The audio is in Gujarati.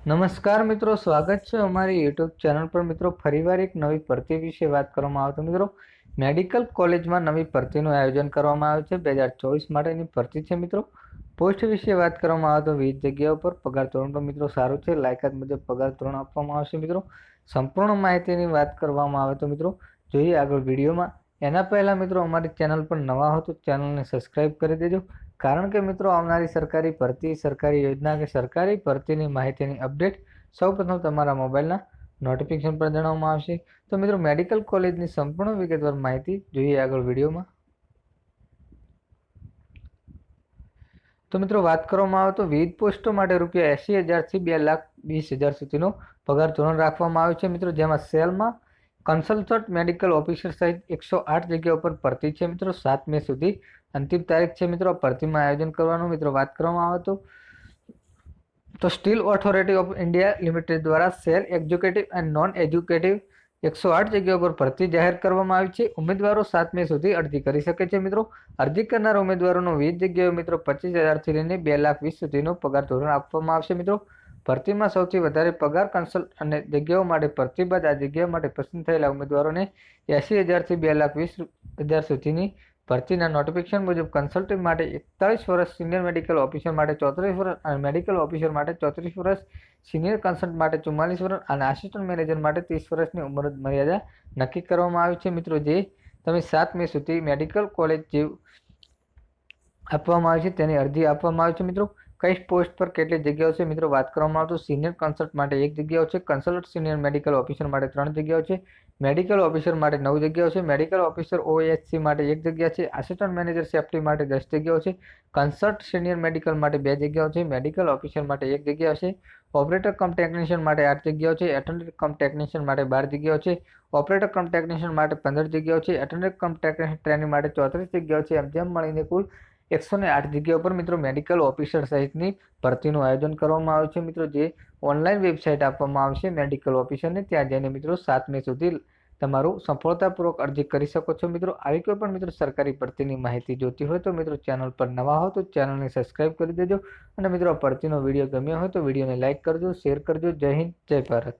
નમસ્કાર મિત્રો, સ્વાગત છે અમારી યુટ્યુબ ચેનલ પર। મિત્રો, ફરીવાર એક નવી ભરતી વિશે વાત કરવામાં આવે તો મિત્રો મેડિકલ કોલેજમાં નવી ભરતીનું આયોજન કરવામાં આવ્યું છે। 2024 માટેની ભરતી છે મિત્રો। પોસ્ટ વિશે વાત કરવામાં આવે તો 20 જગ્યાઓ પર પગાર ધોરણ પણ મિત્રો સારું છે। લાયકાત મુજબ પગાર ધોરણ આપવામાં આવશે મિત્રો। સંપૂર્ણ માહિતીની વાત કરવામાં આવે તો મિત્રો જોઈએ આગળ વિડીયોમાં। એના પહેલા મિત્રો અમારી ચેનલ પર નવા હો તો ચેનલને સબસ્ક્રાઇબ કરી દેજો, કારણ કે મિત્રો આવનારી સરકારી ભરતી, સરકારી યોજના કે સરકારી ભરતીની માહિતીની અપડેટ સૌપ્રથમ તમારા મોબાઈલના નોટિફિકેશન પર જણાવવામાં આવશે। તો મિત્રો મેડિકલ કોલેજની સંપૂર્ણ વિગતવાર માહિતી જોઈએ આગળ વિડીયોમાં। તો મિત્રો વાત કરવામાં આવે તો વિવિધ પોસ્ટો માટે રૂપિયા 80,000 થી 2,20,000 સુધીનો પગાર ધોરણ રાખવામાં આવ્યું છે મિત્રો। જેમાં સેલમાં કન્સલ્ટન્ટ મેડિકલ ઓફિસર સહિત 108 જગ્યાઓ પર ભરતી છે મિત્રો। 7 મે સુધી અંતિમ તારીખ છે મિત્રો ભરતીમાં આયોજન કરવાનું। મિત્રો વાત કરવામાં આવે તો steel authority of India limited દ્વારા SAIL executive and non executive 108 જગ્યાઓ પર ભરતી જાહેર કરવામાં આવી છે। ઉમેદવારો 7 મે સુધી અરજી કરી શકે છે મિત્રો। અરજી કરનાર ઉમેદવારોનો 20 જગ્યાએ મિત્રો 25,000 થી લઈને 2,20,000 સુધીનો પગાર ધોરણ આપવામાં આવશે મિત્રો। ભરતીમાં સૌથી વધારે પગાર કન્સલ્ટ અને જગ્યાઓ માટે ભરતી બાદ આ જગ્યા માટે પસંદ થયેલા ઉમેદવારોને 80,000 થી 2,20,000 સુધીની ભરતીના નોટિફિકેશન મુજબ કન્સલ્ટન્ટ માટે 41 વર્ષ, સિનિયર મેડિકલ ઓફિસર માટે 34 વર્ષ અને મેડિકલ ઓફિસર માટે 34 વર્ષ, સિનિયર કન્સલ્ટન્ટ માટે 44 વર્ષ અને આસિસ્ટન્ટ મેનેજર માટે 30 વર્ષની ઉંમર મર્યાદા નક્કી કરવામાં આવી છે મિત્રો। જે તમે 7 મે સુધી મેડિકલ કોલેજ જે આપવામાં આવી છે તેની અરજી આપવામાં આવી છે મિત્રો। કઈ પોસ્ટ પર કેટલી જગ્યાઓ છે મિત્રો વાત કરવામાં આવે તો સિનિયર કન્સલ્ટ માટે 1 જગ્યાઓ છે, કન્સલ્ટન્ટ સિનિયર મેડિકલ ઓફિસર માટે 3 જગ્યાઓ છે, મેડિકલ ઓફિસર માટે 9 જગ્યાઓ છે, મેડિકલ ઓફિસર ઓએચસી માટે 1 જગ્યા છે, આસિસ્ટન્ટ મેનેજર સેફ્ટી માટે 10 જગ્યાઓ છે, કન્સલ્ટ સિનિયર મેડિકલ માટે 2 જગ્યાઓ છે, મેડિકલ ઓફિસર માટે 1 જગ્યા છે, ઓપરેટર કમ ટેકનિશિયન માટે 8 જગ્યાઓ છે, એટેન્ડન્ટ કમ ટેકનિશિયન માટે 12 જગ્યાઓ છે, ઓપરેટર કમ ટેકનિશિયન માટે 15 જગ્યાઓ છે, એટેન્ડન્ટ કમ ટેકનિશિયન ટ્રેનિંગ માટે 34 જગ્યાઓ છે। જેમ મળીને કુલ 108 જગ્યાઓ પર મિત્રો મેડિકલ ઓફિસર સહિતની ભરતીનું આયોજન કરવામાં આવ્યું છે મિત્રો। જે ઓનલાઈન વેબસાઇટ આપવામાં આવશે મેડિકલ ઓફિસરને, ત્યાં જઈને મિત્રો 7 મે સુધી તમારું સફળતાપૂર્વક અરજી કરી શકો છો મિત્રો। આવી કોઈ પણ મિત્રો સરકારી ભરતીની માહિતી જોતી હોય તો મિત્રો ચેનલ પર નવા હો તો ચેનલને સબસ્ક્રાઇબ કરી દેજો, અને મિત્રો ભરતીનો વિડીયો ગમ્યો હોય તો વિડીયોને લાઇક કરજો, શેર કરજો। જય હિન્દ, જય ભારત।